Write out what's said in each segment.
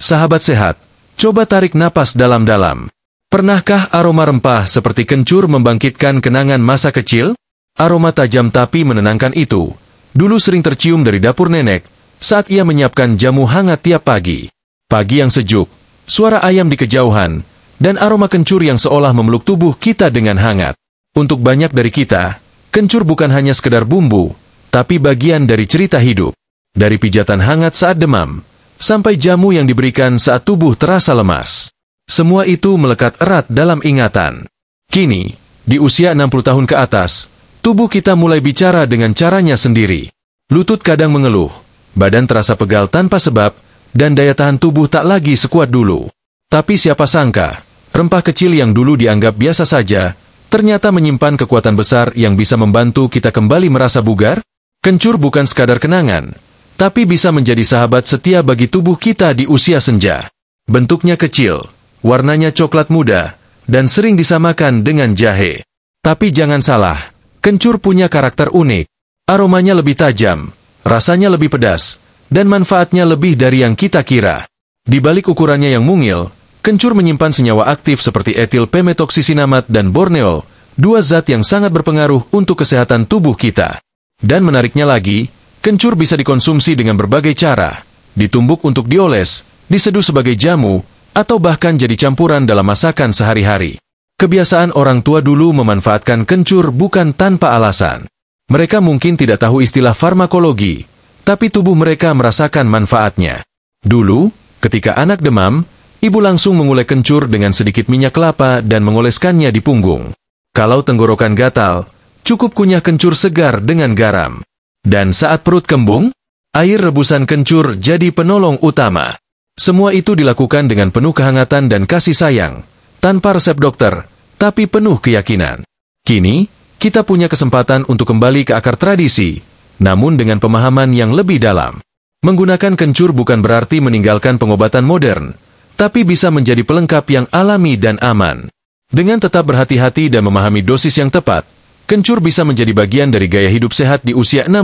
Sahabat sehat, coba tarik napas dalam-dalam. Pernahkah aroma rempah seperti kencur membangkitkan kenangan masa kecil? Aroma tajam tapi menenangkan itu dulu sering tercium dari dapur nenek saat ia menyiapkan jamu hangat tiap pagi. Pagi yang sejuk, suara ayam di kejauhan, dan aroma kencur yang seolah memeluk tubuh kita dengan hangat. Untuk banyak dari kita, kencur bukan hanya sekedar bumbu, tapi bagian dari cerita hidup. Dari pijatan hangat saat demam, sampai jamu yang diberikan saat tubuh terasa lemas. Semua itu melekat erat dalam ingatan. Kini, di usia 60 tahun ke atas, tubuh kita mulai bicara dengan caranya sendiri. Lutut kadang mengeluh, badan terasa pegal tanpa sebab, dan daya tahan tubuh tak lagi sekuat dulu. Tapi siapa sangka, rempah kecil yang dulu dianggap biasa saja, ternyata menyimpan kekuatan besar yang bisa membantu kita kembali merasa bugar. Kencur bukan sekadar kenangan, tapi bisa menjadi sahabat setia bagi tubuh kita di usia senja. Bentuknya kecil, warnanya coklat muda, dan sering disamakan dengan jahe. Tapi jangan salah, kencur punya karakter unik. Aromanya lebih tajam, rasanya lebih pedas, dan manfaatnya lebih dari yang kita kira. Di balik ukurannya yang mungil, kencur menyimpan senyawa aktif seperti etil pemetoksisinamat dan borneol, dua zat yang sangat berpengaruh untuk kesehatan tubuh kita. Dan menariknya lagi, kencur bisa dikonsumsi dengan berbagai cara, ditumbuk untuk dioles, diseduh sebagai jamu, atau bahkan jadi campuran dalam masakan sehari-hari. Kebiasaan orang tua dulu memanfaatkan kencur bukan tanpa alasan. Mereka mungkin tidak tahu istilah farmakologi, tapi tubuh mereka merasakan manfaatnya. Dulu, ketika anak demam, ibu langsung mengulek kencur dengan sedikit minyak kelapa dan mengoleskannya di punggung. Kalau tenggorokan gatal, cukup kunyah kencur segar dengan garam. Dan saat perut kembung, air rebusan kencur jadi penolong utama. Semua itu dilakukan dengan penuh kehangatan dan kasih sayang, tanpa resep dokter, tapi penuh keyakinan. Kini, kita punya kesempatan untuk kembali ke akar tradisi, namun dengan pemahaman yang lebih dalam. Menggunakan kencur bukan berarti meninggalkan pengobatan modern, tapi bisa menjadi pelengkap yang alami dan aman. Dengan tetap berhati-hati dan memahami dosis yang tepat, kencur bisa menjadi bagian dari gaya hidup sehat di usia 60,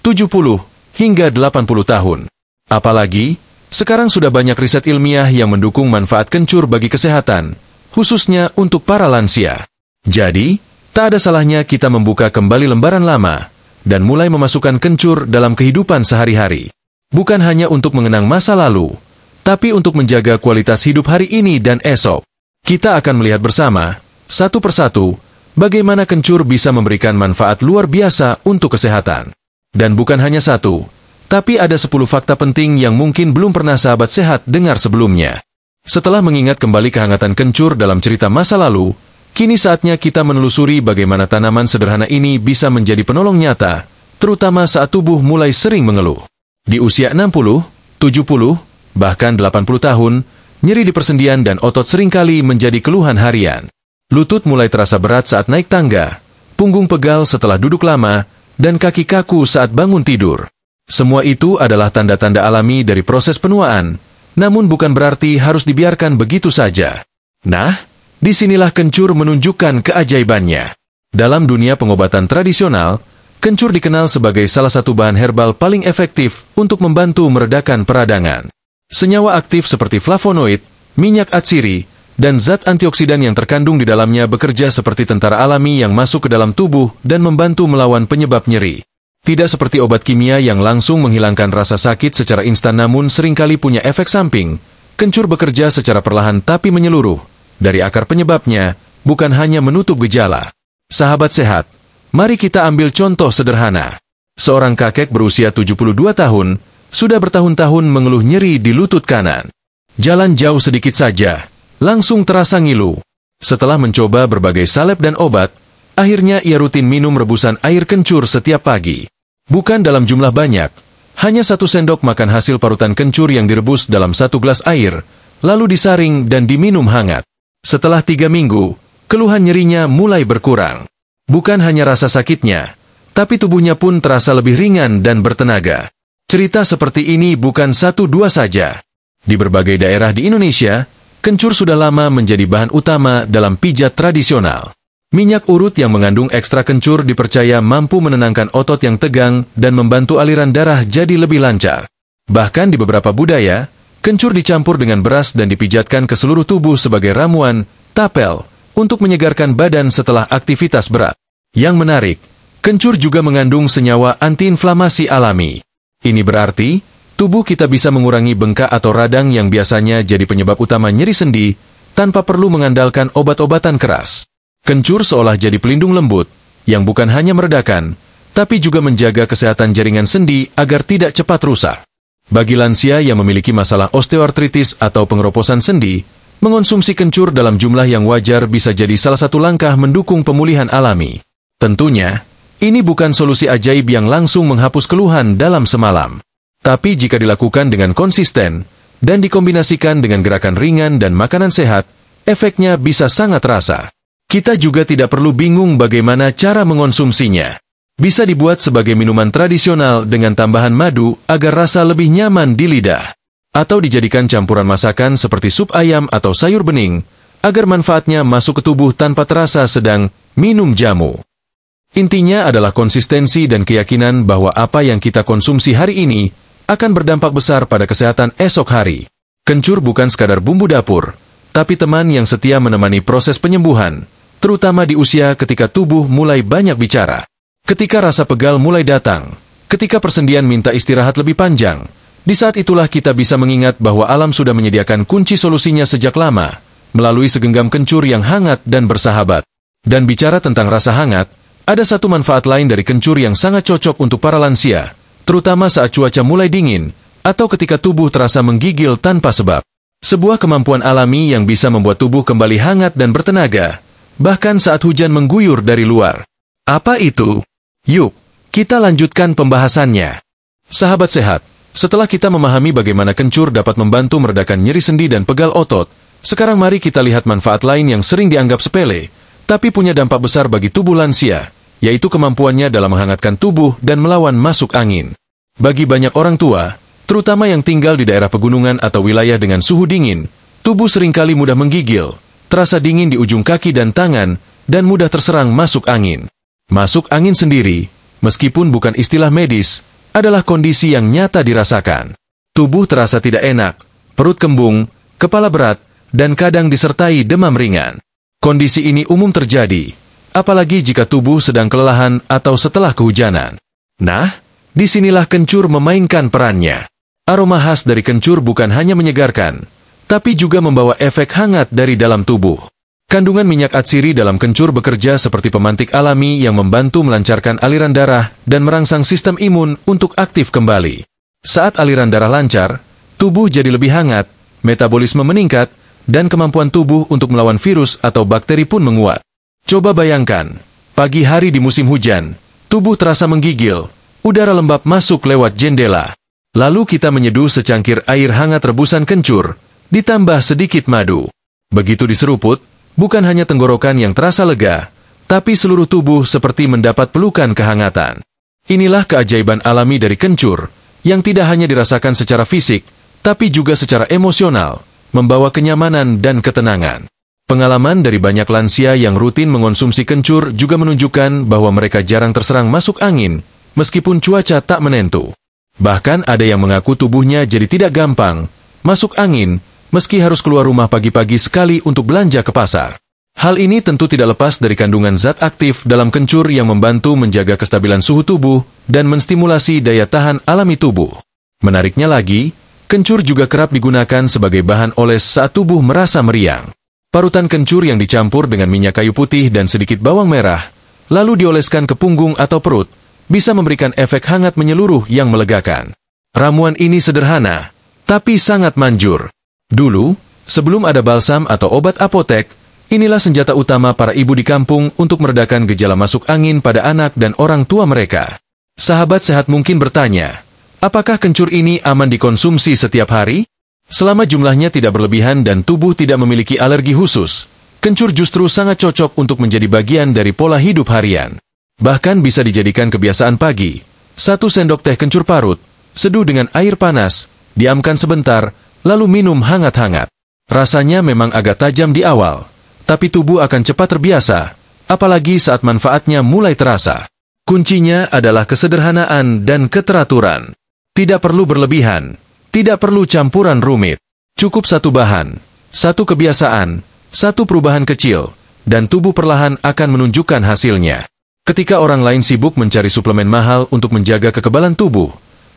70, hingga 80 tahun. Apalagi, sekarang sudah banyak riset ilmiah yang mendukung manfaat kencur bagi kesehatan, khususnya untuk para lansia. Jadi, tak ada salahnya kita membuka kembali lembaran lama, dan mulai memasukkan kencur dalam kehidupan sehari-hari. Bukan hanya untuk mengenang masa lalu, tapi untuk menjaga kualitas hidup hari ini dan esok. Kita akan melihat bersama, satu persatu, bagaimana kencur bisa memberikan manfaat luar biasa untuk kesehatan. Dan bukan hanya satu, tapi ada 10 fakta penting yang mungkin belum pernah sahabat sehat dengar sebelumnya. Setelah mengingat kembali kehangatan kencur dalam cerita masa lalu, kini saatnya kita menelusuri bagaimana tanaman sederhana ini bisa menjadi penolong nyata, terutama saat tubuh mulai sering mengeluh. Di usia 60, 70, bahkan 80 tahun, nyeri di persendian dan otot seringkali menjadi keluhan harian. Lutut mulai terasa berat saat naik tangga, punggung pegal setelah duduk lama, dan kaki kaku saat bangun tidur. Semua itu adalah tanda-tanda alami dari proses penuaan, namun bukan berarti harus dibiarkan begitu saja. Nah, disinilah kencur menunjukkan keajaibannya. Dalam dunia pengobatan tradisional, kencur dikenal sebagai salah satu bahan herbal paling efektif untuk membantu meredakan peradangan. Senyawa aktif seperti flavonoid, minyak atsiri, dan zat antioksidan yang terkandung di dalamnya bekerja seperti tentara alami yang masuk ke dalam tubuh dan membantu melawan penyebab nyeri. Tidak seperti obat kimia yang langsung menghilangkan rasa sakit secara instan namun seringkali punya efek samping, kencur bekerja secara perlahan tapi menyeluruh, dari akar penyebabnya, bukan hanya menutup gejala. Sahabat sehat, mari kita ambil contoh sederhana. Seorang kakek berusia 72 tahun, sudah bertahun-tahun mengeluh nyeri di lutut kanan. Jalan jauh sedikit saja, langsung terasa ngilu. Setelah mencoba berbagai salep dan obat, akhirnya ia rutin minum rebusan air kencur setiap pagi. Bukan dalam jumlah banyak, hanya 1 sendok makan hasil parutan kencur yang direbus dalam 1 gelas air, lalu disaring dan diminum hangat. Setelah 3 minggu, keluhan nyerinya mulai berkurang. Bukan hanya rasa sakitnya, tapi tubuhnya pun terasa lebih ringan dan bertenaga. Cerita seperti ini bukan 1-2 saja. Di berbagai daerah di Indonesia, kencur sudah lama menjadi bahan utama dalam pijat tradisional. Minyak urut yang mengandung ekstra kencur dipercaya mampu menenangkan otot yang tegang dan membantu aliran darah jadi lebih lancar. Bahkan di beberapa budaya, Kencur dicampur dengan beras dan dipijatkan ke seluruh tubuh sebagai ramuan, tapel, untuk menyegarkan badan setelah aktivitas berat. Yang menarik, kencur juga mengandung senyawa antiinflamasi alami. Ini berarti, tubuh kita bisa mengurangi bengkak atau radang yang biasanya jadi penyebab utama nyeri sendi, tanpa perlu mengandalkan obat-obatan keras. Kencur seolah jadi pelindung lembut, yang bukan hanya meredakan, tapi juga menjaga kesehatan jaringan sendi agar tidak cepat rusak. Bagi lansia yang memiliki masalah osteoartritis atau pengeroposan sendi, mengonsumsi kencur dalam jumlah yang wajar bisa jadi salah satu langkah mendukung pemulihan alami. Tentunya, ini bukan solusi ajaib yang langsung menghapus keluhan dalam semalam. Tapi jika dilakukan dengan konsisten, dan dikombinasikan dengan gerakan ringan dan makanan sehat, efeknya bisa sangat terasa. Kita juga tidak perlu bingung bagaimana cara mengonsumsinya. Bisa dibuat sebagai minuman tradisional dengan tambahan madu agar rasa lebih nyaman di lidah. Atau dijadikan campuran masakan seperti sup ayam atau sayur bening, agar manfaatnya masuk ke tubuh tanpa terasa sedang minum jamu. Intinya adalah konsistensi dan keyakinan bahwa apa yang kita konsumsi hari ini akan berdampak besar pada kesehatan esok hari. Kencur bukan sekadar bumbu dapur, tapi teman yang setia menemani proses penyembuhan, terutama di usia ketika tubuh mulai banyak bicara. Ketika rasa pegal mulai datang, ketika persendian minta istirahat lebih panjang, di saat itulah kita bisa mengingat bahwa alam sudah menyediakan kunci solusinya sejak lama, melalui segenggam kencur yang hangat dan bersahabat. Dan bicara tentang rasa hangat, ada satu manfaat lain dari kencur yang sangat cocok untuk para lansia, terutama saat cuaca mulai dingin, atau ketika tubuh terasa menggigil tanpa sebab. Sebuah kemampuan alami yang bisa membuat tubuh kembali hangat dan bertenaga, bahkan saat hujan mengguyur dari luar. Apa itu? Yuk, kita lanjutkan pembahasannya. Sahabat sehat, setelah kita memahami bagaimana kencur dapat membantu meredakan nyeri sendi dan pegal otot, sekarang mari kita lihat manfaat lain yang sering dianggap sepele, tapi punya dampak besar bagi tubuh lansia, yaitu kemampuannya dalam menghangatkan tubuh dan melawan masuk angin. Bagi banyak orang tua, terutama yang tinggal di daerah pegunungan atau wilayah dengan suhu dingin, tubuh seringkali mudah menggigil, terasa dingin di ujung kaki dan tangan, dan mudah terserang masuk angin. Masuk angin sendiri, meskipun bukan istilah medis, adalah kondisi yang nyata dirasakan. Tubuh terasa tidak enak, perut kembung, kepala berat, dan kadang disertai demam ringan. Kondisi ini umum terjadi, apalagi jika tubuh sedang kelelahan atau setelah kehujanan. Nah, disinilah kencur memainkan perannya. Aroma khas dari kencur bukan hanya menyegarkan, tapi juga membawa efek hangat dari dalam tubuh. Kandungan minyak atsiri dalam kencur bekerja seperti pemantik alami yang membantu melancarkan aliran darah dan merangsang sistem imun untuk aktif kembali. Saat aliran darah lancar, tubuh jadi lebih hangat, metabolisme meningkat, dan kemampuan tubuh untuk melawan virus atau bakteri pun menguat. Coba bayangkan, pagi hari di musim hujan, tubuh terasa menggigil, udara lembab masuk lewat jendela. Lalu kita menyeduh secangkir air hangat rebusan kencur, ditambah sedikit madu. Begitu diseruput, bukan hanya tenggorokan yang terasa lega, tapi seluruh tubuh seperti mendapat pelukan kehangatan. Inilah keajaiban alami dari kencur, yang tidak hanya dirasakan secara fisik, tapi juga secara emosional, membawa kenyamanan dan ketenangan. Pengalaman dari banyak lansia yang rutin mengonsumsi kencur juga menunjukkan bahwa mereka jarang terserang masuk angin, meskipun cuaca tak menentu. Bahkan ada yang mengaku tubuhnya jadi tidak gampang masuk angin, meski harus keluar rumah pagi-pagi sekali untuk belanja ke pasar. Hal ini tentu tidak lepas dari kandungan zat aktif dalam kencur yang membantu menjaga kestabilan suhu tubuh dan menstimulasi daya tahan alami tubuh. Menariknya lagi, kencur juga kerap digunakan sebagai bahan oles saat tubuh merasa meriang. Parutan kencur yang dicampur dengan minyak kayu putih dan sedikit bawang merah, lalu dioleskan ke punggung atau perut, bisa memberikan efek hangat menyeluruh yang melegakan. Ramuan ini sederhana, tapi sangat manjur. Dulu, sebelum ada balsam atau obat apotek, inilah senjata utama para ibu di kampung untuk meredakan gejala masuk angin pada anak dan orang tua mereka. Sahabat sehat mungkin bertanya, apakah kencur ini aman dikonsumsi setiap hari? Selama jumlahnya tidak berlebihan dan tubuh tidak memiliki alergi khusus, kencur justru sangat cocok untuk menjadi bagian dari pola hidup harian. Bahkan bisa dijadikan kebiasaan pagi. 1 sendok teh kencur parut, seduh dengan air panas, diamkan sebentar, lalu minum hangat-hangat. Rasanya memang agak tajam di awal, tapi tubuh akan cepat terbiasa, apalagi saat manfaatnya mulai terasa. Kuncinya adalah kesederhanaan dan keteraturan. Tidak perlu berlebihan, Tidak perlu campuran rumit. Cukup satu bahan, satu kebiasaan, satu perubahan kecil, dan tubuh perlahan akan menunjukkan hasilnya. Ketika orang lain sibuk mencari suplemen mahal untuk menjaga kekebalan tubuh,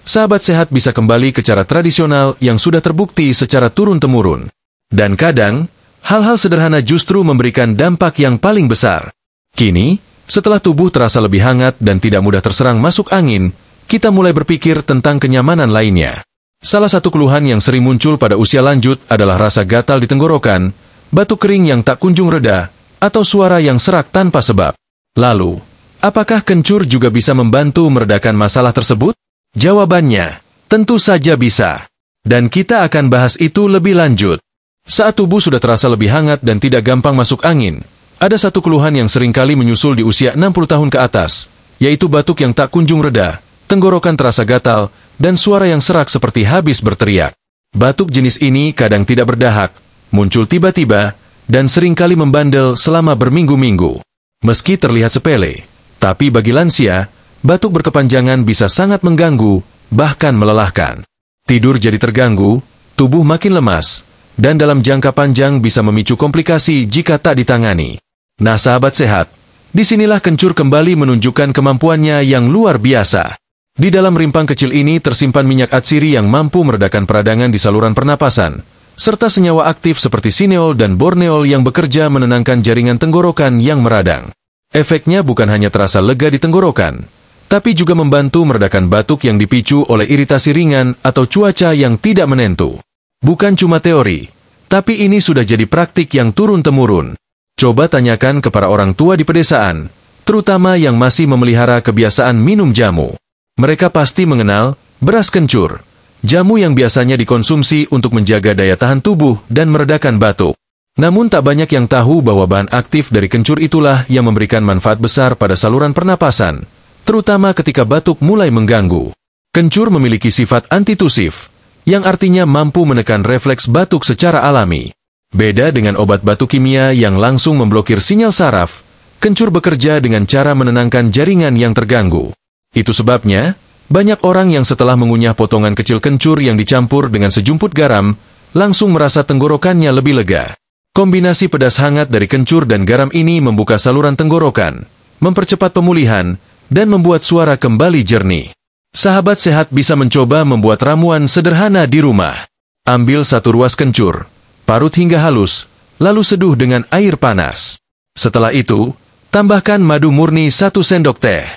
sahabat sehat bisa kembali ke cara tradisional yang sudah terbukti secara turun-temurun. Dan kadang, hal-hal sederhana justru memberikan dampak yang paling besar. Kini, setelah tubuh terasa lebih hangat dan tidak mudah terserang masuk angin, kita mulai berpikir tentang kenyamanan lainnya. Salah satu keluhan yang sering muncul pada usia lanjut adalah rasa gatal di tenggorokan, batuk kering yang tak kunjung reda, atau suara yang serak tanpa sebab. Lalu, apakah kencur juga bisa membantu meredakan masalah tersebut? Jawabannya, tentu saja bisa. Dan kita akan bahas itu lebih lanjut. Saat tubuh sudah terasa lebih hangat dan tidak gampang masuk angin, ada satu keluhan yang seringkali menyusul di usia 60 tahun ke atas, yaitu batuk yang tak kunjung reda, tenggorokan terasa gatal, dan suara yang serak seperti habis berteriak. Batuk jenis ini kadang tidak berdahak, muncul tiba-tiba, dan seringkali membandel selama berminggu-minggu. Meski terlihat sepele, tapi bagi lansia, batuk berkepanjangan bisa sangat mengganggu, bahkan melelahkan. Tidur jadi terganggu, tubuh makin lemas, dan dalam jangka panjang bisa memicu komplikasi jika tak ditangani. Nah sahabat sehat, disinilah kencur kembali menunjukkan kemampuannya yang luar biasa. Di dalam rimpang kecil ini tersimpan minyak atsiri yang mampu meredakan peradangan di saluran pernapasan, serta senyawa aktif seperti sineol dan borneol yang bekerja menenangkan jaringan tenggorokan yang meradang. Efeknya bukan hanya terasa lega di tenggorokan, tapi juga membantu meredakan batuk yang dipicu oleh iritasi ringan atau cuaca yang tidak menentu. Bukan cuma teori, tapi ini sudah jadi praktik yang turun-temurun. Coba tanyakan ke para orang tua di pedesaan, terutama yang masih memelihara kebiasaan minum jamu. Mereka pasti mengenal beras kencur, jamu yang biasanya dikonsumsi untuk menjaga daya tahan tubuh dan meredakan batuk. Namun tak banyak yang tahu bahwa bahan aktif dari kencur itulah yang memberikan manfaat besar pada saluran pernapasan, terutama ketika batuk mulai mengganggu. Kencur memiliki sifat antitusif, yang artinya mampu menekan refleks batuk secara alami. Beda dengan obat batuk kimia yang langsung memblokir sinyal saraf, kencur bekerja dengan cara menenangkan jaringan yang terganggu. Itu sebabnya, banyak orang yang setelah mengunyah potongan kecil kencur yang dicampur dengan sejumput garam, langsung merasa tenggorokannya lebih lega. Kombinasi pedas hangat dari kencur dan garam ini membuka saluran tenggorokan, mempercepat pemulihan, dan membuat suara kembali jernih. Sahabat sehat bisa mencoba membuat ramuan sederhana di rumah. Ambil satu ruas kencur, parut hingga halus, lalu seduh dengan air panas. Setelah itu, tambahkan madu murni 1 sendok teh.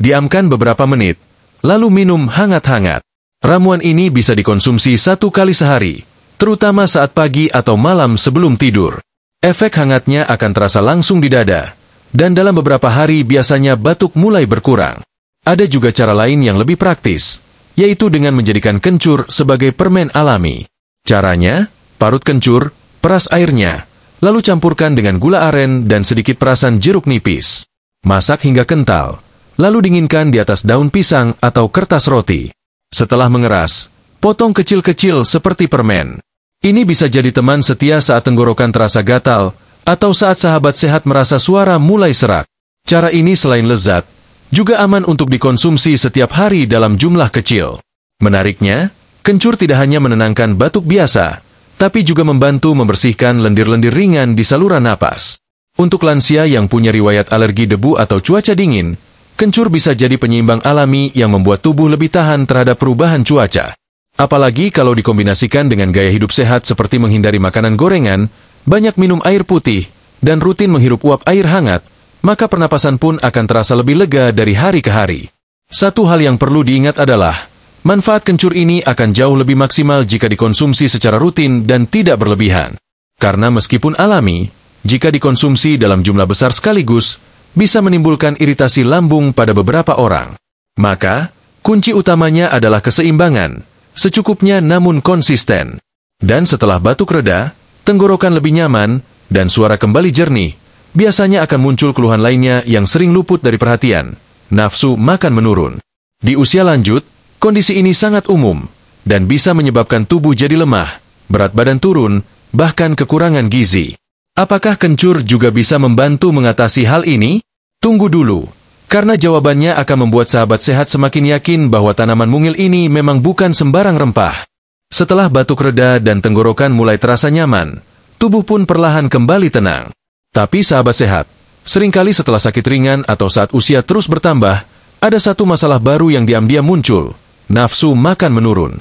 Diamkan beberapa menit, lalu minum hangat-hangat. Ramuan ini bisa dikonsumsi 1 kali sehari, terutama saat pagi atau malam sebelum tidur. Efek hangatnya akan terasa langsung di dada, dan dalam beberapa hari biasanya batuk mulai berkurang. Ada juga cara lain yang lebih praktis, yaitu dengan menjadikan kencur sebagai permen alami. Caranya, parut kencur, peras airnya, lalu campurkan dengan gula aren dan sedikit perasan jeruk nipis. Masak hingga kental, lalu dinginkan di atas daun pisang atau kertas roti. Setelah mengeras, potong kecil-kecil seperti permen. Ini bisa jadi teman setia saat tenggorokan terasa gatal, atau saat sahabat sehat merasa suara mulai serak. Cara ini selain lezat, juga aman untuk dikonsumsi setiap hari dalam jumlah kecil. Menariknya, kencur tidak hanya menenangkan batuk biasa, tapi juga membantu membersihkan lendir-lendir ringan di saluran napas. Untuk lansia yang punya riwayat alergi debu atau cuaca dingin, kencur bisa jadi penyeimbang alami yang membuat tubuh lebih tahan terhadap perubahan cuaca. Apalagi kalau dikombinasikan dengan gaya hidup sehat seperti menghindari makanan gorengan, banyak minum air putih, dan rutin menghirup uap air hangat, maka pernapasan pun akan terasa lebih lega dari hari ke hari. Satu hal yang perlu diingat adalah, manfaat kencur ini akan jauh lebih maksimal jika dikonsumsi secara rutin dan tidak berlebihan. Karena meskipun alami, jika dikonsumsi dalam jumlah besar sekaligus, bisa menimbulkan iritasi lambung pada beberapa orang. Maka, kunci utamanya adalah keseimbangan, secukupnya namun konsisten. Dan setelah batuk reda, tenggorokan lebih nyaman, dan suara kembali jernih, biasanya akan muncul keluhan lainnya yang sering luput dari perhatian. Nafsu makan menurun. Di usia lanjut, kondisi ini sangat umum, dan bisa menyebabkan tubuh jadi lemah, berat badan turun, bahkan kekurangan gizi. Apakah kencur juga bisa membantu mengatasi hal ini? Tunggu dulu, karena jawabannya akan membuat sahabat sehat semakin yakin bahwa tanaman mungil ini memang bukan sembarang rempah. Setelah batuk reda dan tenggorokan mulai terasa nyaman, tubuh pun perlahan kembali tenang. Tapi sahabat sehat, seringkali setelah sakit ringan atau saat usia terus bertambah, ada satu masalah baru yang diam-diam muncul, nafsu makan menurun.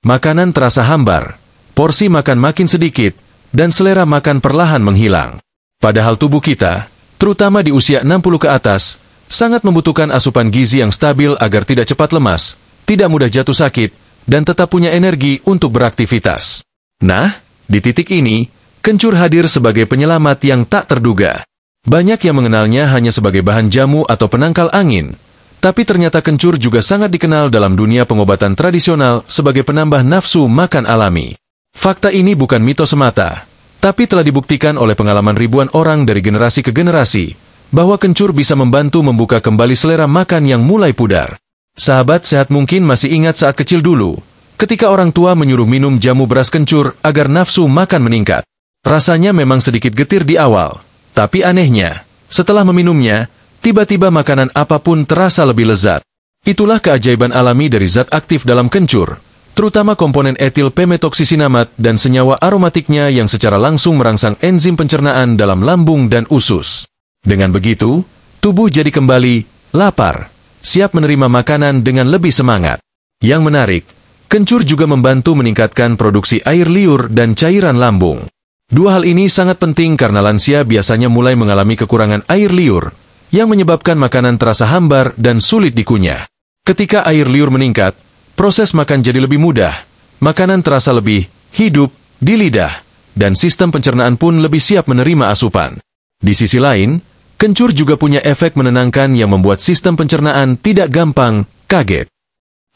Makanan terasa hambar, porsi makan makin sedikit, dan selera makan perlahan menghilang. Padahal tubuh kita, terutama di usia 60 ke atas, sangat membutuhkan asupan gizi yang stabil agar tidak cepat lemas, tidak mudah jatuh sakit, dan tetap punya energi untuk beraktivitas. Nah, di titik ini, kencur hadir sebagai penyelamat yang tak terduga. Banyak yang mengenalnya hanya sebagai bahan jamu atau penangkal angin, tapi ternyata kencur juga sangat dikenal dalam dunia pengobatan tradisional sebagai penambah nafsu makan alami. Fakta ini bukan mitos semata, tapi telah dibuktikan oleh pengalaman ribuan orang dari generasi ke generasi, bahwa kencur bisa membantu membuka kembali selera makan yang mulai pudar. Sahabat sehat mungkin masih ingat saat kecil dulu, ketika orang tua menyuruh minum jamu beras kencur agar nafsu makan meningkat. Rasanya memang sedikit getir di awal, tapi anehnya, setelah meminumnya, tiba-tiba makanan apapun terasa lebih lezat. Itulah keajaiban alami dari zat aktif dalam kencur, terutama komponen etil pemetoksisinamat dan senyawa aromatiknya yang secara langsung merangsang enzim pencernaan dalam lambung dan usus. Dengan begitu, tubuh jadi kembali lapar, siap menerima makanan dengan lebih semangat. Yang menarik, kencur juga membantu meningkatkan produksi air liur dan cairan lambung. Dua hal ini sangat penting karena lansia biasanya mulai mengalami kekurangan air liur, yang menyebabkan makanan terasa hambar dan sulit dikunyah. Ketika air liur meningkat, proses makan jadi lebih mudah, makanan terasa lebih hidup di lidah, dan sistem pencernaan pun lebih siap menerima asupan. Di sisi lain, kencur juga punya efek menenangkan yang membuat sistem pencernaan tidak gampang kaget.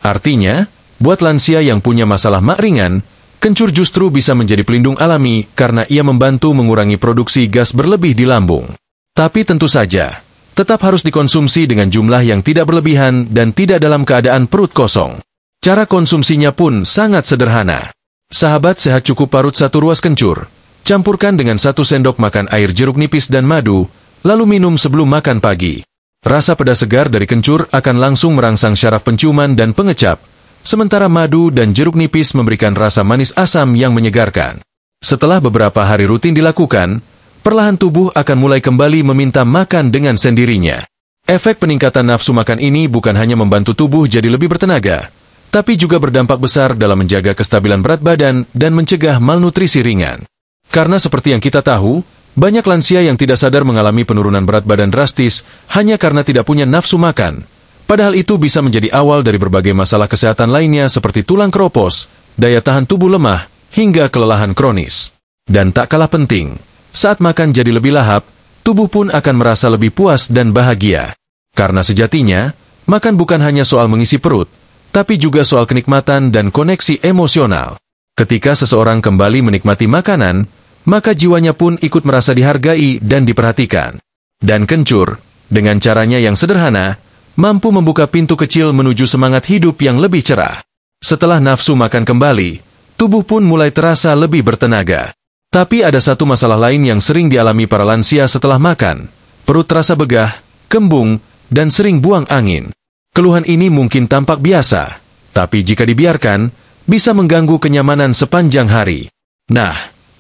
Artinya, buat lansia yang punya masalah mak ringan, kencur justru bisa menjadi pelindung alami karena ia membantu mengurangi produksi gas berlebih di lambung. Tapi tentu saja, tetap harus dikonsumsi dengan jumlah yang tidak berlebihan dan tidak dalam keadaan perut kosong. Cara konsumsinya pun sangat sederhana. Sahabat sehat cukup parut 1 ruas kencur, campurkan dengan 1 sendok makan air jeruk nipis dan madu, lalu minum sebelum makan pagi. Rasa pedas segar dari kencur akan langsung merangsang syaraf penciuman dan pengecap, sementara madu dan jeruk nipis memberikan rasa manis asam yang menyegarkan. Setelah beberapa hari rutin dilakukan, perlahan tubuh akan mulai kembali meminta makan dengan sendirinya. Efek peningkatan nafsu makan ini bukan hanya membantu tubuh jadi lebih bertenaga, tapi juga berdampak besar dalam menjaga kestabilan berat badan dan mencegah malnutrisi ringan. Karena seperti yang kita tahu, banyak lansia yang tidak sadar mengalami penurunan berat badan drastis hanya karena tidak punya nafsu makan. Padahal itu bisa menjadi awal dari berbagai masalah kesehatan lainnya seperti tulang keropos, daya tahan tubuh lemah, hingga kelelahan kronis. Dan tak kalah penting, saat makan jadi lebih lahap, tubuh pun akan merasa lebih puas dan bahagia. Karena sejatinya, makan bukan hanya soal mengisi perut, tapi juga soal kenikmatan dan koneksi emosional. Ketika seseorang kembali menikmati makanan, maka jiwanya pun ikut merasa dihargai dan diperhatikan. Dan kencur, dengan caranya yang sederhana, mampu membuka pintu kecil menuju semangat hidup yang lebih cerah. Setelah nafsu makan kembali, tubuh pun mulai terasa lebih bertenaga. Tapi ada satu masalah lain yang sering dialami para lansia setelah makan. Perut terasa begah, kembung, dan sering buang angin. Keluhan ini mungkin tampak biasa, tapi jika dibiarkan, bisa mengganggu kenyamanan sepanjang hari. Nah,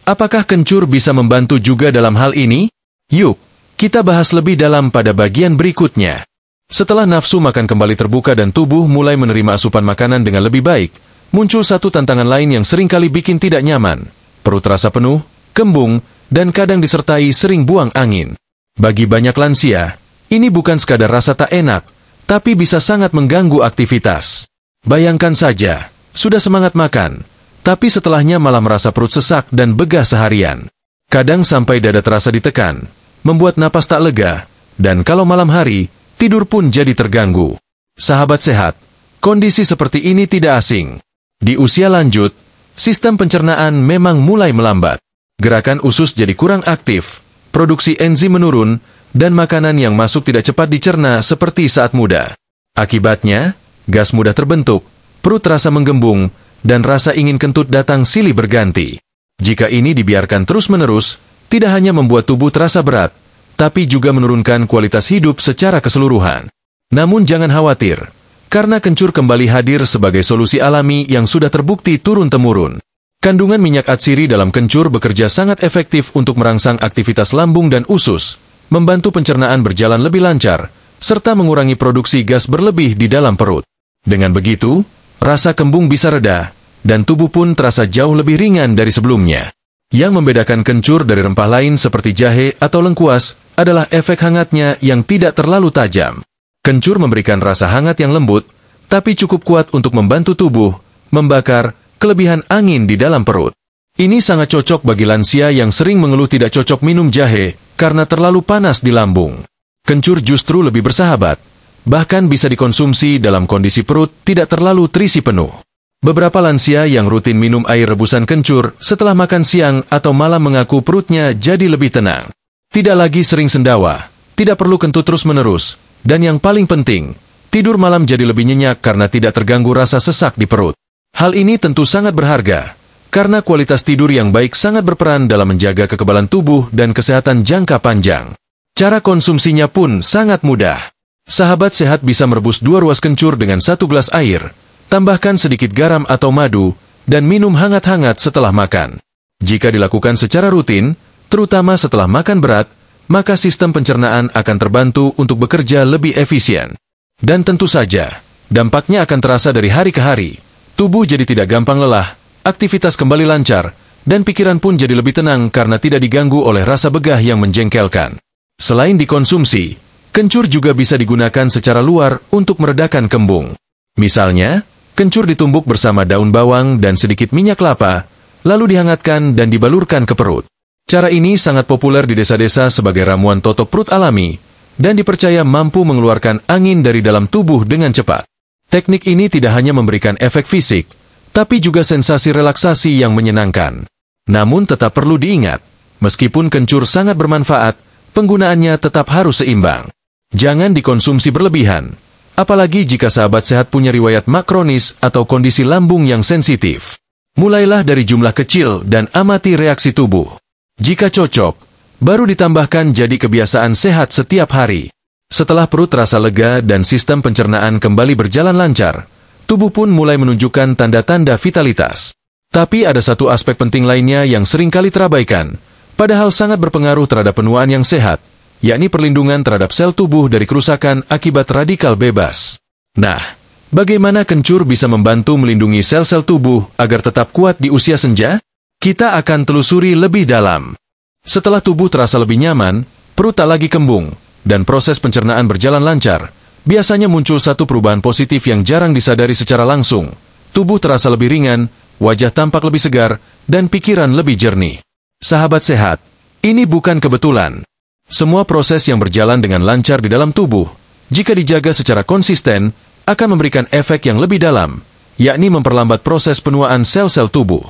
apakah kencur bisa membantu juga dalam hal ini? Yuk, kita bahas lebih dalam pada bagian berikutnya. Setelah nafsu makan kembali terbuka dan tubuh mulai menerima asupan makanan dengan lebih baik, muncul satu tantangan lain yang seringkali bikin tidak nyaman. Perut terasa penuh, kembung, dan kadang disertai sering buang angin. Bagi banyak lansia, ini bukan sekadar rasa tak enak, tapi bisa sangat mengganggu aktivitas. Bayangkan saja, sudah semangat makan, tapi setelahnya malah merasa perut sesak dan begah seharian. Kadang sampai dada terasa ditekan, membuat napas tak lega, dan kalau malam hari, tidur pun jadi terganggu. Sahabat sehat, kondisi seperti ini tidak asing. Di usia lanjut, sistem pencernaan memang mulai melambat. Gerakan usus jadi kurang aktif, produksi enzim menurun, dan makanan yang masuk tidak cepat dicerna seperti saat muda. Akibatnya, gas mudah terbentuk, perut terasa menggembung, dan rasa ingin kentut datang silih berganti. Jika ini dibiarkan terus-menerus, tidak hanya membuat tubuh terasa berat, tapi juga menurunkan kualitas hidup secara keseluruhan. Namun jangan khawatir, karena kencur kembali hadir sebagai solusi alami yang sudah terbukti turun-temurun. Kandungan minyak atsiri dalam kencur bekerja sangat efektif untuk merangsang aktivitas lambung dan usus, membantu pencernaan berjalan lebih lancar, serta mengurangi produksi gas berlebih di dalam perut. Dengan begitu, rasa kembung bisa reda, dan tubuh pun terasa jauh lebih ringan dari sebelumnya. Yang membedakan kencur dari rempah lain seperti jahe atau lengkuas adalah efek hangatnya yang tidak terlalu tajam. Kencur memberikan rasa hangat yang lembut, tapi cukup kuat untuk membantu tubuh membakar kelebihan angin di dalam perut. Ini sangat cocok bagi lansia yang sering mengeluh tidak cocok minum jahe karena terlalu panas di lambung. Kencur justru lebih bersahabat, bahkan bisa dikonsumsi dalam kondisi perut tidak terlalu terisi penuh. Beberapa lansia yang rutin minum air rebusan kencur setelah makan siang atau malam mengaku perutnya jadi lebih tenang. Tidak lagi sering sendawa, tidak perlu kentut terus-menerus, dan yang paling penting, tidur malam jadi lebih nyenyak karena tidak terganggu rasa sesak di perut. Hal ini tentu sangat berharga, karena kualitas tidur yang baik sangat berperan dalam menjaga kekebalan tubuh dan kesehatan jangka panjang. Cara konsumsinya pun sangat mudah. Sahabat sehat bisa merebus 2 ruas kencur dengan 1 gelas air, tambahkan sedikit garam atau madu, dan minum hangat-hangat setelah makan. Jika dilakukan secara rutin, terutama setelah makan berat, maka sistem pencernaan akan terbantu untuk bekerja lebih efisien. Dan tentu saja, dampaknya akan terasa dari hari ke hari. Tubuh jadi tidak gampang lelah, aktivitas kembali lancar, dan pikiran pun jadi lebih tenang karena tidak diganggu oleh rasa begah yang menjengkelkan. Selain dikonsumsi, kencur juga bisa digunakan secara luar untuk meredakan kembung. Misalnya, kencur ditumbuk bersama daun bawang dan sedikit minyak kelapa, lalu dihangatkan dan dibalurkan ke perut. Cara ini sangat populer di desa-desa sebagai ramuan totok perut alami, dan dipercaya mampu mengeluarkan angin dari dalam tubuh dengan cepat. Teknik ini tidak hanya memberikan efek fisik, tapi juga sensasi relaksasi yang menyenangkan. Namun tetap perlu diingat, meskipun kencur sangat bermanfaat, penggunaannya tetap harus seimbang. Jangan dikonsumsi berlebihan, apalagi jika sahabat sehat punya riwayat makronis atau kondisi lambung yang sensitif. Mulailah dari jumlah kecil dan amati reaksi tubuh. Jika cocok, baru ditambahkan jadi kebiasaan sehat setiap hari. Setelah perut terasa lega dan sistem pencernaan kembali berjalan lancar, tubuh pun mulai menunjukkan tanda-tanda vitalitas. Tapi ada satu aspek penting lainnya yang sering kali terabaikan, padahal sangat berpengaruh terhadap penuaan yang sehat, yakni perlindungan terhadap sel tubuh dari kerusakan akibat radikal bebas. Nah, bagaimana kencur bisa membantu melindungi sel-sel tubuh agar tetap kuat di usia senja? Kita akan telusuri lebih dalam. Setelah tubuh terasa lebih nyaman, perut tak lagi kembung, dan proses pencernaan berjalan lancar, biasanya muncul satu perubahan positif yang jarang disadari secara langsung. Tubuh terasa lebih ringan, wajah tampak lebih segar, dan pikiran lebih jernih. Sahabat sehat, ini bukan kebetulan. Semua proses yang berjalan dengan lancar di dalam tubuh, jika dijaga secara konsisten, akan memberikan efek yang lebih dalam, yakni memperlambat proses penuaan sel-sel tubuh.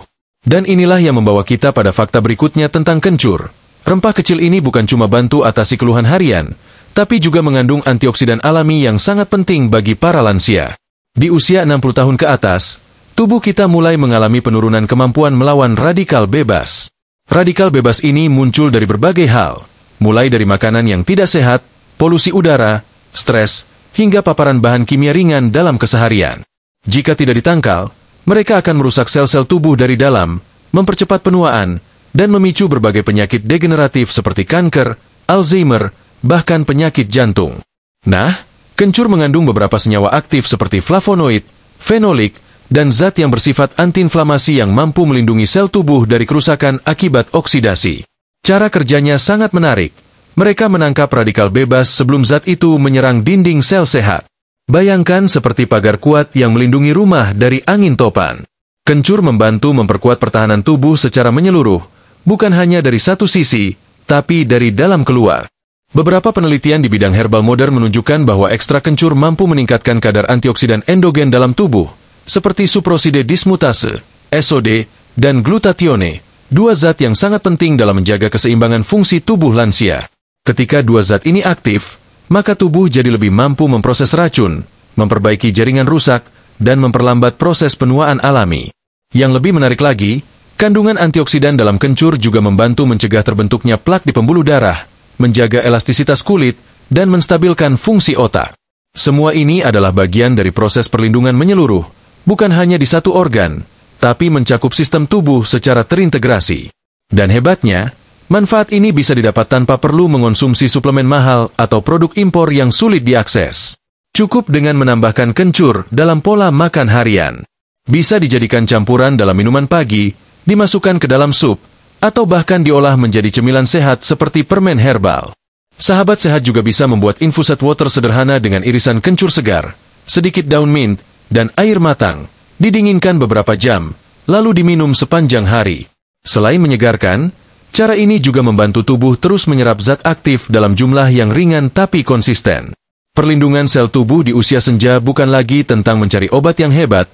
Dan inilah yang membawa kita pada fakta berikutnya tentang kencur. Rempah kecil ini bukan cuma bantu atasi keluhan harian, tapi juga mengandung antioksidan alami yang sangat penting bagi para lansia. Di usia 60 tahun ke atas, tubuh kita mulai mengalami penurunan kemampuan melawan radikal bebas. Radikal bebas ini muncul dari berbagai hal, mulai dari makanan yang tidak sehat, polusi udara, stres, hingga paparan bahan kimia ringan dalam keseharian. Jika tidak ditangkal, mereka akan merusak sel-sel tubuh dari dalam, mempercepat penuaan, dan memicu berbagai penyakit degeneratif seperti kanker, Alzheimer, bahkan penyakit jantung. Nah, kencur mengandung beberapa senyawa aktif seperti flavonoid, fenolik, dan zat yang bersifat antiinflamasi yang mampu melindungi sel tubuh dari kerusakan akibat oksidasi. Cara kerjanya sangat menarik. Mereka menangkap radikal bebas sebelum zat itu menyerang dinding sel sehat. Bayangkan seperti pagar kuat yang melindungi rumah dari angin topan. Kencur membantu memperkuat pertahanan tubuh secara menyeluruh, bukan hanya dari satu sisi, tapi dari dalam keluar. Beberapa penelitian di bidang herbal modern menunjukkan bahwa ekstrak kencur mampu meningkatkan kadar antioksidan endogen dalam tubuh, seperti suproside dismutase, SOD, dan glutatione, 2 zat yang sangat penting dalam menjaga keseimbangan fungsi tubuh lansia. Ketika 2 zat ini aktif, maka tubuh jadi lebih mampu memproses racun, memperbaiki jaringan rusak, dan memperlambat proses penuaan alami. Yang lebih menarik lagi, kandungan antioksidan dalam kencur juga membantu mencegah terbentuknya plak di pembuluh darah, menjaga elastisitas kulit, dan menstabilkan fungsi otak. Semua ini adalah bagian dari proses perlindungan menyeluruh, bukan hanya di satu organ, tapi mencakup sistem tubuh secara terintegrasi. Dan hebatnya, manfaat ini bisa didapat tanpa perlu mengonsumsi suplemen mahal atau produk impor yang sulit diakses. Cukup dengan menambahkan kencur dalam pola makan harian. Bisa dijadikan campuran dalam minuman pagi, dimasukkan ke dalam sup, atau bahkan diolah menjadi cemilan sehat seperti permen herbal. Sahabat sehat juga bisa membuat infused water sederhana dengan irisan kencur segar, sedikit daun mint, dan air matang, didinginkan beberapa jam, lalu diminum sepanjang hari. Selain menyegarkan, cara ini juga membantu tubuh terus menyerap zat aktif dalam jumlah yang ringan tapi konsisten. Perlindungan sel tubuh di usia senja bukan lagi tentang mencari obat yang hebat,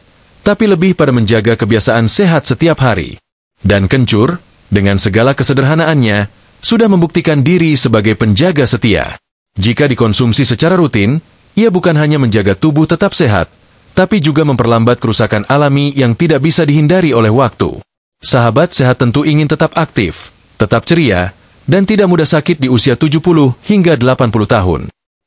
tapi lebih pada menjaga kebiasaan sehat setiap hari. Dan kencur, dengan segala kesederhanaannya, sudah membuktikan diri sebagai penjaga setia. Jika dikonsumsi secara rutin, ia bukan hanya menjaga tubuh tetap sehat, tapi juga memperlambat kerusakan alami yang tidak bisa dihindari oleh waktu. Sahabat sehat tentu ingin tetap aktif, tetap ceria, dan tidak mudah sakit di usia 70 hingga 80 tahun.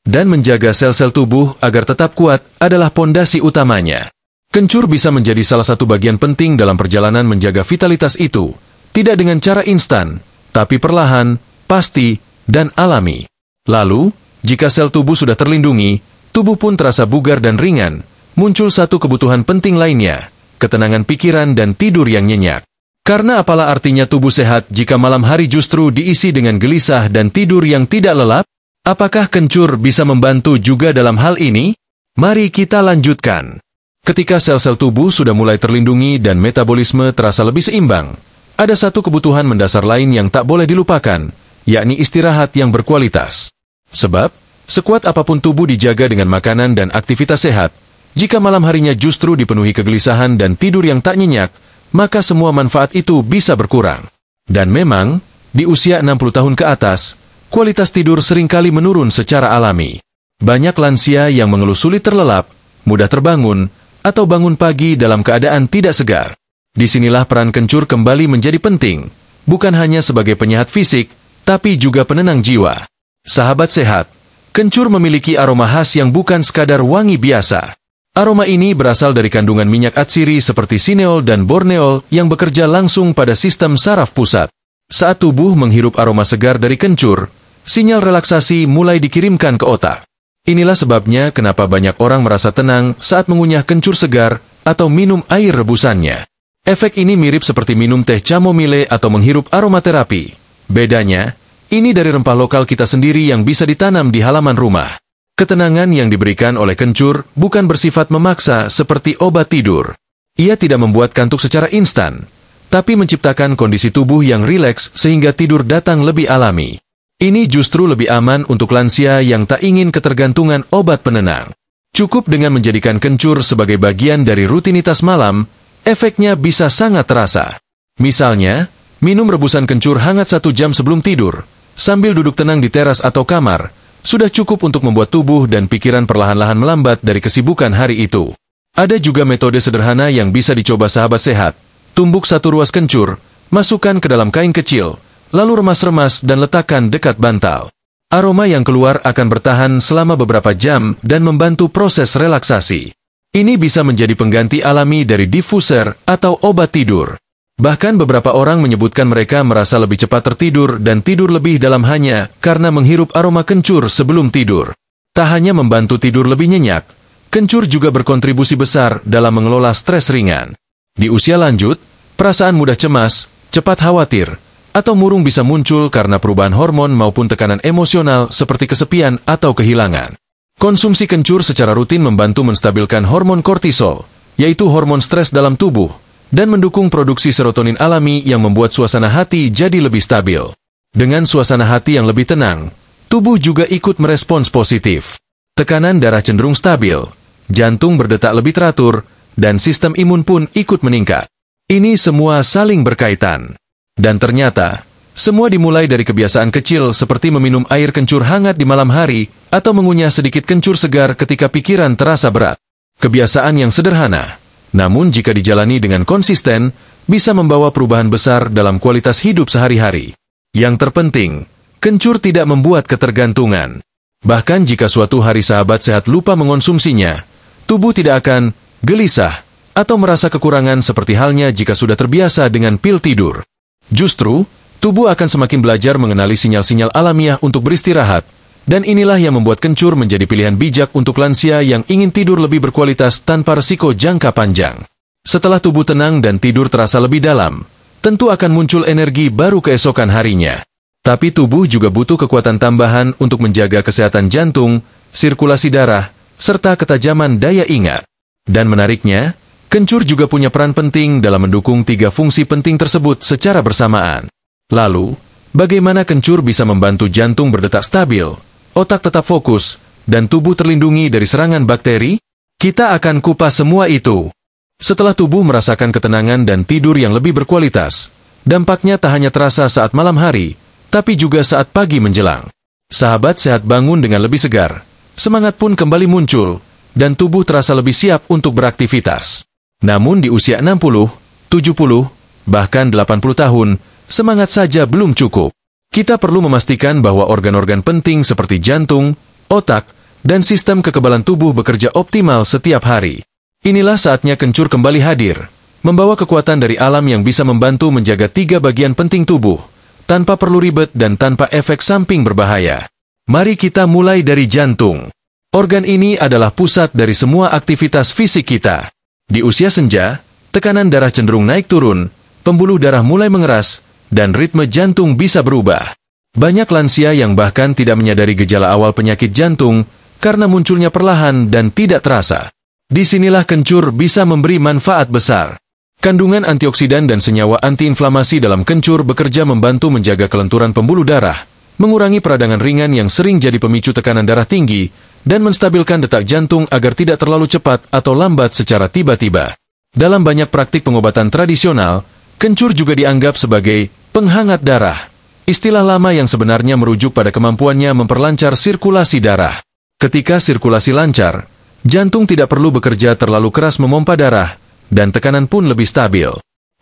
Dan menjaga sel-sel tubuh agar tetap kuat adalah pondasi utamanya. Kencur bisa menjadi salah satu bagian penting dalam perjalanan menjaga vitalitas itu, tidak dengan cara instan, tapi perlahan, pasti, dan alami. Lalu, jika sel tubuh sudah terlindungi, tubuh pun terasa bugar dan ringan, muncul satu kebutuhan penting lainnya, ketenangan pikiran dan tidur yang nyenyak. Karena apalah artinya tubuh sehat jika malam hari justru diisi dengan gelisah dan tidur yang tidak lelap? Apakah kencur bisa membantu juga dalam hal ini? Mari kita lanjutkan. Ketika sel-sel tubuh sudah mulai terlindungi dan metabolisme terasa lebih seimbang, ada satu kebutuhan mendasar lain yang tak boleh dilupakan, yakni istirahat yang berkualitas. Sebab, sekuat apapun tubuh dijaga dengan makanan dan aktivitas sehat, jika malam harinya justru dipenuhi kegelisahan dan tidur yang tak nyenyak, maka semua manfaat itu bisa berkurang. Dan memang, di usia 60 tahun ke atas, kualitas tidur seringkali menurun secara alami. Banyak lansia yang mengeluh sulit terlelap, mudah terbangun, atau bangun pagi dalam keadaan tidak segar. Disinilah peran kencur kembali menjadi penting, bukan hanya sebagai penyehat fisik, tapi juga penenang jiwa. Sahabat sehat, kencur memiliki aroma khas yang bukan sekadar wangi biasa. Aroma ini berasal dari kandungan minyak atsiri seperti sineol dan borneol yang bekerja langsung pada sistem saraf pusat. Saat tubuh menghirup aroma segar dari kencur, sinyal relaksasi mulai dikirimkan ke otak. Inilah sebabnya kenapa banyak orang merasa tenang saat mengunyah kencur segar atau minum air rebusannya. Efek ini mirip seperti minum teh chamomile atau menghirup aromaterapi. Bedanya, ini dari rempah lokal kita sendiri yang bisa ditanam di halaman rumah. Ketenangan yang diberikan oleh kencur bukan bersifat memaksa seperti obat tidur. Ia tidak membuat kantuk secara instan, tapi menciptakan kondisi tubuh yang rileks sehingga tidur datang lebih alami. Ini justru lebih aman untuk lansia yang tak ingin ketergantungan obat penenang. Cukup dengan menjadikan kencur sebagai bagian dari rutinitas malam, efeknya bisa sangat terasa. Misalnya, minum rebusan kencur hangat 1 jam sebelum tidur, sambil duduk tenang di teras atau kamar, sudah cukup untuk membuat tubuh dan pikiran perlahan-lahan melambat dari kesibukan hari itu. Ada juga metode sederhana yang bisa dicoba sahabat sehat. Tumbuk 1 ruas kencur, masukkan ke dalam kain kecil, lalu remas-remas dan letakkan dekat bantal. Aroma yang keluar akan bertahan selama beberapa jam dan membantu proses relaksasi. Ini bisa menjadi pengganti alami dari diffuser atau obat tidur. Bahkan beberapa orang menyebutkan mereka merasa lebih cepat tertidur dan tidur lebih dalam hanya karena menghirup aroma kencur sebelum tidur. Tak hanya membantu tidur lebih nyenyak, kencur juga berkontribusi besar dalam mengelola stres ringan. Di usia lanjut, perasaan mudah cemas, cepat khawatir, atau murung bisa muncul karena perubahan hormon maupun tekanan emosional seperti kesepian atau kehilangan. Konsumsi kencur secara rutin membantu menstabilkan hormon kortisol, yaitu hormon stres dalam tubuh, dan mendukung produksi serotonin alami yang membuat suasana hati jadi lebih stabil. Dengan suasana hati yang lebih tenang, tubuh juga ikut merespons positif. Tekanan darah cenderung stabil, jantung berdetak lebih teratur, dan sistem imun pun ikut meningkat. Ini semua saling berkaitan. Dan ternyata, semua dimulai dari kebiasaan kecil seperti meminum air kencur hangat di malam hari atau mengunyah sedikit kencur segar ketika pikiran terasa berat. Kebiasaan yang sederhana, namun jika dijalani dengan konsisten, bisa membawa perubahan besar dalam kualitas hidup sehari-hari. Yang terpenting, kencur tidak membuat ketergantungan. Bahkan jika suatu hari sahabat sehat lupa mengonsumsinya, tubuh tidak akan gelisah atau merasa kekurangan seperti halnya jika sudah terbiasa dengan pil tidur. Justru, tubuh akan semakin belajar mengenali sinyal-sinyal alamiah untuk beristirahat, dan inilah yang membuat kencur menjadi pilihan bijak untuk lansia yang ingin tidur lebih berkualitas tanpa risiko jangka panjang. Setelah tubuh tenang dan tidur terasa lebih dalam, tentu akan muncul energi baru keesokan harinya. Tapi tubuh juga butuh kekuatan tambahan untuk menjaga kesehatan jantung, sirkulasi darah, serta ketajaman daya ingat. Dan menariknya, kencur juga punya peran penting dalam mendukung 3 fungsi penting tersebut secara bersamaan. Lalu, bagaimana kencur bisa membantu jantung berdetak stabil, otak tetap fokus, dan tubuh terlindungi dari serangan bakteri? Kita akan kupas semua itu. Setelah tubuh merasakan ketenangan dan tidur yang lebih berkualitas, dampaknya tak hanya terasa saat malam hari, tapi juga saat pagi menjelang. Sahabat sehat bangun dengan lebih segar, semangat pun kembali muncul, dan tubuh terasa lebih siap untuk beraktivitas. Namun di usia 60, 70, bahkan 80 tahun, semangat saja belum cukup. Kita perlu memastikan bahwa organ-organ penting seperti jantung, otak, dan sistem kekebalan tubuh bekerja optimal setiap hari. Inilah saatnya kencur kembali hadir, membawa kekuatan dari alam yang bisa membantu menjaga 3 bagian penting tubuh, tanpa perlu ribet dan tanpa efek samping berbahaya. Mari kita mulai dari jantung. Organ ini adalah pusat dari semua aktivitas fisik kita. Di usia senja, tekanan darah cenderung naik turun, pembuluh darah mulai mengeras, dan ritme jantung bisa berubah. Banyak lansia yang bahkan tidak menyadari gejala awal penyakit jantung, karena munculnya perlahan dan tidak terasa. Disinilah kencur bisa memberi manfaat besar. Kandungan antioksidan dan senyawa antiinflamasi dalam kencur bekerja membantu menjaga kelenturan pembuluh darah, mengurangi peradangan ringan yang sering jadi pemicu tekanan darah tinggi, dan menstabilkan detak jantung agar tidak terlalu cepat atau lambat secara tiba-tiba. Dalam banyak praktik pengobatan tradisional, kencur juga dianggap sebagai penghangat darah, istilah lama yang sebenarnya merujuk pada kemampuannya memperlancar sirkulasi darah. Ketika sirkulasi lancar, jantung tidak perlu bekerja terlalu keras memompa darah, dan tekanan pun lebih stabil.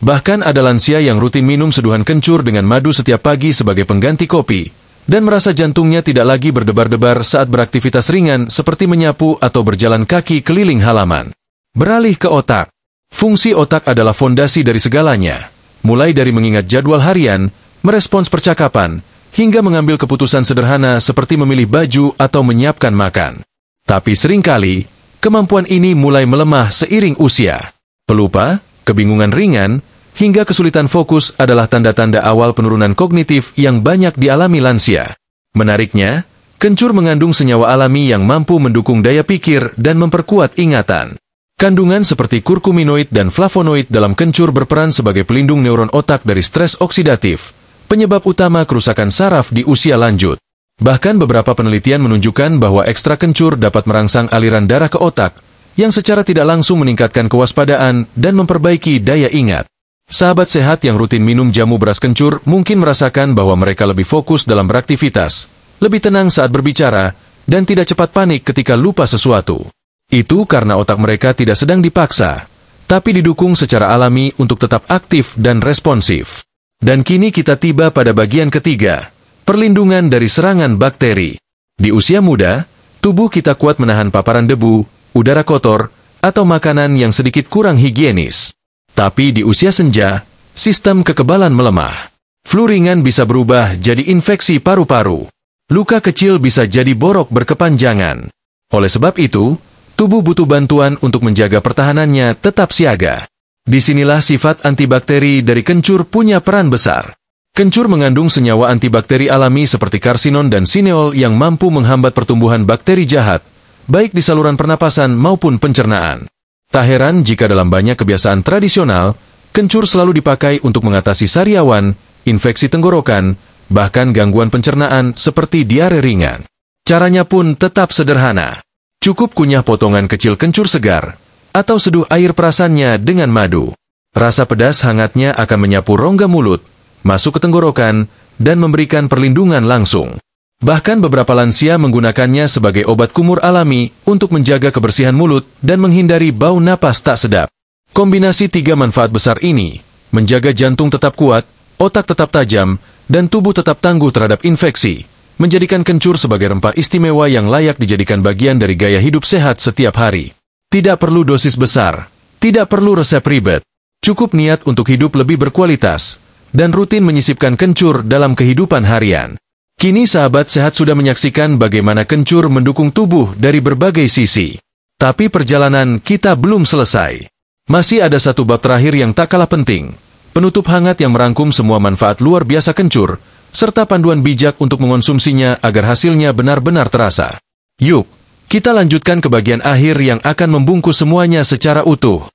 Bahkan ada lansia yang rutin minum seduhan kencur dengan madu setiap pagi sebagai pengganti kopi, dan merasa jantungnya tidak lagi berdebar-debar saat beraktivitas ringan seperti menyapu atau berjalan kaki keliling halaman. Beralih ke otak. Fungsi otak adalah fondasi dari segalanya, mulai dari mengingat jadwal harian, merespons percakapan, hingga mengambil keputusan sederhana seperti memilih baju atau menyiapkan makan. Tapi seringkali, kemampuan ini mulai melemah seiring usia. Pelupa, kebingungan ringan, hingga kesulitan fokus adalah tanda-tanda awal penurunan kognitif yang banyak dialami lansia. Menariknya, kencur mengandung senyawa alami yang mampu mendukung daya pikir dan memperkuat ingatan. Kandungan seperti kurkuminoid dan flavonoid dalam kencur berperan sebagai pelindung neuron otak dari stres oksidatif, penyebab utama kerusakan saraf di usia lanjut. Bahkan beberapa penelitian menunjukkan bahwa ekstra kencur dapat merangsang aliran darah ke otak, yang secara tidak langsung meningkatkan kewaspadaan dan memperbaiki daya ingat. Sahabat sehat yang rutin minum jamu beras kencur mungkin merasakan bahwa mereka lebih fokus dalam beraktivitas, lebih tenang saat berbicara, dan tidak cepat panik ketika lupa sesuatu. Itu karena otak mereka tidak sedang dipaksa, tapi didukung secara alami untuk tetap aktif dan responsif. Dan kini kita tiba pada bagian ketiga, perlindungan dari serangan bakteri. Di usia muda, tubuh kita kuat menahan paparan debu, udara kotor, atau makanan yang sedikit kurang higienis. Tapi di usia senja, sistem kekebalan melemah. Flu ringan bisa berubah jadi infeksi paru-paru. Luka kecil bisa jadi borok berkepanjangan. Oleh sebab itu, tubuh butuh bantuan untuk menjaga pertahanannya tetap siaga. Disinilah sifat antibakteri dari kencur punya peran besar. Kencur mengandung senyawa antibakteri alami seperti karsinon dan sineol yang mampu menghambat pertumbuhan bakteri jahat, baik di saluran pernapasan maupun pencernaan. Tak heran jika dalam banyak kebiasaan tradisional, kencur selalu dipakai untuk mengatasi sariawan, infeksi tenggorokan, bahkan gangguan pencernaan seperti diare ringan. Caranya pun tetap sederhana. Cukup kunyah potongan kecil kencur segar, atau seduh air perasannya dengan madu. Rasa pedas hangatnya akan menyapu rongga mulut, masuk ke tenggorokan, dan memberikan perlindungan langsung. Bahkan beberapa lansia menggunakannya sebagai obat kumur alami untuk menjaga kebersihan mulut dan menghindari bau napas tak sedap. Kombinasi 3 manfaat besar ini, menjaga jantung tetap kuat, otak tetap tajam, dan tubuh tetap tangguh terhadap infeksi, menjadikan kencur sebagai rempah istimewa yang layak dijadikan bagian dari gaya hidup sehat setiap hari. Tidak perlu dosis besar, tidak perlu resep ribet. Cukup niat untuk hidup lebih berkualitas, dan rutin menyisipkan kencur dalam kehidupan harian. Kini sahabat sehat sudah menyaksikan bagaimana kencur mendukung tubuh dari berbagai sisi. Tapi perjalanan kita belum selesai. Masih ada satu bab terakhir yang tak kalah penting. Penutup hangat yang merangkum semua manfaat luar biasa kencur, serta panduan bijak untuk mengonsumsinya agar hasilnya benar-benar terasa. Yuk, kita lanjutkan ke bagian akhir yang akan membungkus semuanya secara utuh.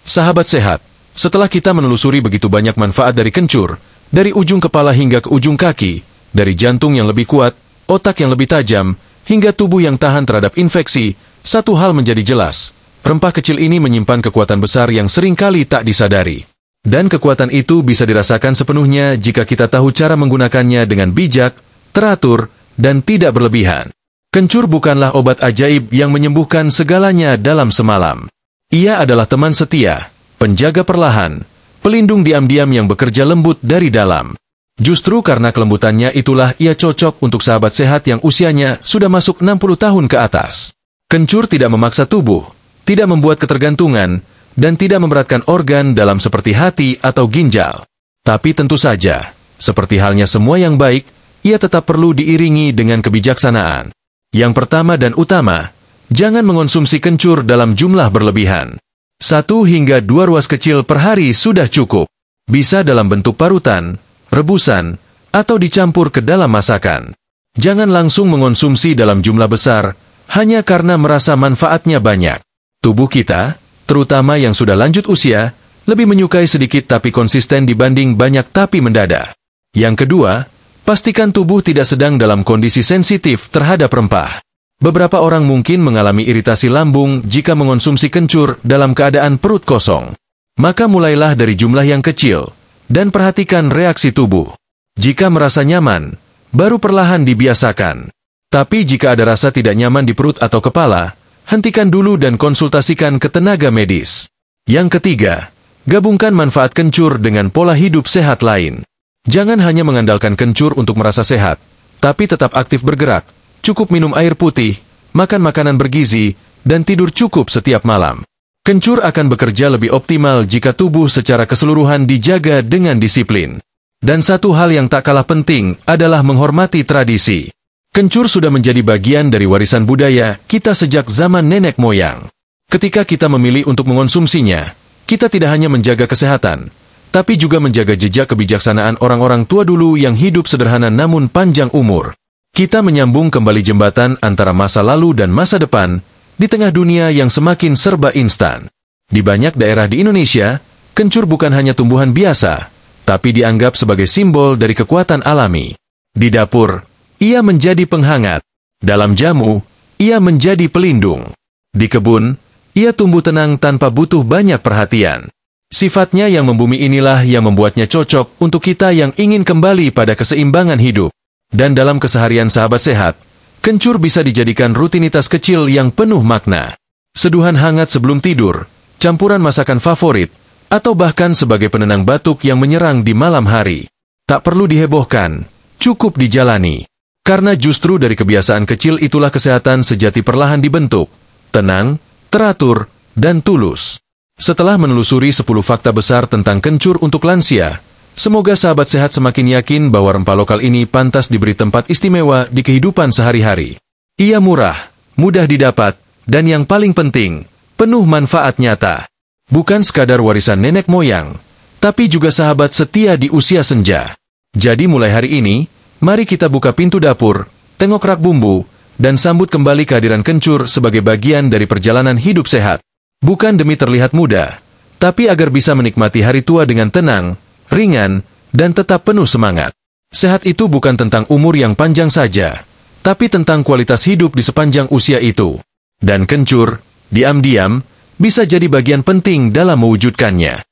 Sahabat sehat, setelah kita menelusuri begitu banyak manfaat dari kencur, dari ujung kepala hingga ke ujung kaki, dari jantung yang lebih kuat, otak yang lebih tajam, hingga tubuh yang tahan terhadap infeksi, satu hal menjadi jelas. Rempah kecil ini menyimpan kekuatan besar yang seringkali tak disadari. Dan kekuatan itu bisa dirasakan sepenuhnya jika kita tahu cara menggunakannya dengan bijak, teratur, dan tidak berlebihan. Kencur bukanlah obat ajaib yang menyembuhkan segalanya dalam semalam. Ia adalah teman setia, penjaga perlahan, pelindung diam-diam yang bekerja lembut dari dalam. Justru karena kelembutannya itulah ia cocok untuk sahabat sehat yang usianya sudah masuk 60 tahun ke atas. Kencur tidak memaksa tubuh, tidak membuat ketergantungan, dan tidak memberatkan organ dalam seperti hati atau ginjal. Tapi tentu saja, seperti halnya semua yang baik, ia tetap perlu diiringi dengan kebijaksanaan. Yang pertama dan utama, jangan mengonsumsi kencur dalam jumlah berlebihan. 1 hingga 2 ruas kecil per hari sudah cukup. Bisa dalam bentuk parutan, rebusan, atau dicampur ke dalam masakan. Jangan langsung mengonsumsi dalam jumlah besar, hanya karena merasa manfaatnya banyak. Tubuh kita, terutama yang sudah lanjut usia, lebih menyukai sedikit tapi konsisten dibanding banyak tapi mendadak. Yang kedua, pastikan tubuh tidak sedang dalam kondisi sensitif terhadap rempah. Beberapa orang mungkin mengalami iritasi lambung jika mengonsumsi kencur dalam keadaan perut kosong. Maka mulailah dari jumlah yang kecil, dan perhatikan reaksi tubuh. Jika merasa nyaman, baru perlahan dibiasakan. Tapi jika ada rasa tidak nyaman di perut atau kepala, hentikan dulu dan konsultasikan ke tenaga medis. Yang ketiga, gabungkan manfaat kencur dengan pola hidup sehat lain. Jangan hanya mengandalkan kencur untuk merasa sehat, tapi tetap aktif bergerak, cukup minum air putih, makan makanan bergizi, dan tidur cukup setiap malam. Kencur akan bekerja lebih optimal jika tubuh secara keseluruhan dijaga dengan disiplin. Dan satu hal yang tak kalah penting adalah menghormati tradisi. Kencur sudah menjadi bagian dari warisan budaya kita sejak zaman nenek moyang. Ketika kita memilih untuk mengonsumsinya, kita tidak hanya menjaga kesehatan, tapi juga menjaga jejak kebijaksanaan orang-orang tua dulu yang hidup sederhana namun panjang umur. Kita menyambung kembali jembatan antara masa lalu dan masa depan, di tengah dunia yang semakin serba instan. Di banyak daerah di Indonesia, kencur bukan hanya tumbuhan biasa, tapi dianggap sebagai simbol dari kekuatan alami. Di dapur, ia menjadi penghangat. Dalam jamu, ia menjadi pelindung. Di kebun, ia tumbuh tenang tanpa butuh banyak perhatian. Sifatnya yang membumi inilah yang membuatnya cocok untuk kita yang ingin kembali pada keseimbangan hidup. Dan dalam keseharian sahabat sehat, kencur bisa dijadikan rutinitas kecil yang penuh makna. Seduhan hangat sebelum tidur, campuran masakan favorit, atau bahkan sebagai penenang batuk yang menyerang di malam hari. Tak perlu dihebohkan, cukup dijalani. Karena justru dari kebiasaan kecil itulah kesehatan sejati perlahan dibentuk, tenang, teratur, dan tulus. Setelah menelusuri 10 fakta besar tentang kencur untuk lansia, semoga sahabat sehat semakin yakin bahwa rempah lokal ini pantas diberi tempat istimewa di kehidupan sehari-hari. Ia murah, mudah didapat, dan yang paling penting, penuh manfaat nyata. Bukan sekadar warisan nenek moyang, tapi juga sahabat setia di usia senja. Jadi mulai hari ini, mari kita buka pintu dapur, tengok rak bumbu, dan sambut kembali kehadiran kencur sebagai bagian dari perjalanan hidup sehat. Bukan demi terlihat muda, tapi agar bisa menikmati hari tua dengan tenang, ringan, dan tetap penuh semangat. Sehat itu bukan tentang umur yang panjang saja, tapi tentang kualitas hidup di sepanjang usia itu. Dan kencur, diam-diam, bisa jadi bagian penting dalam mewujudkannya.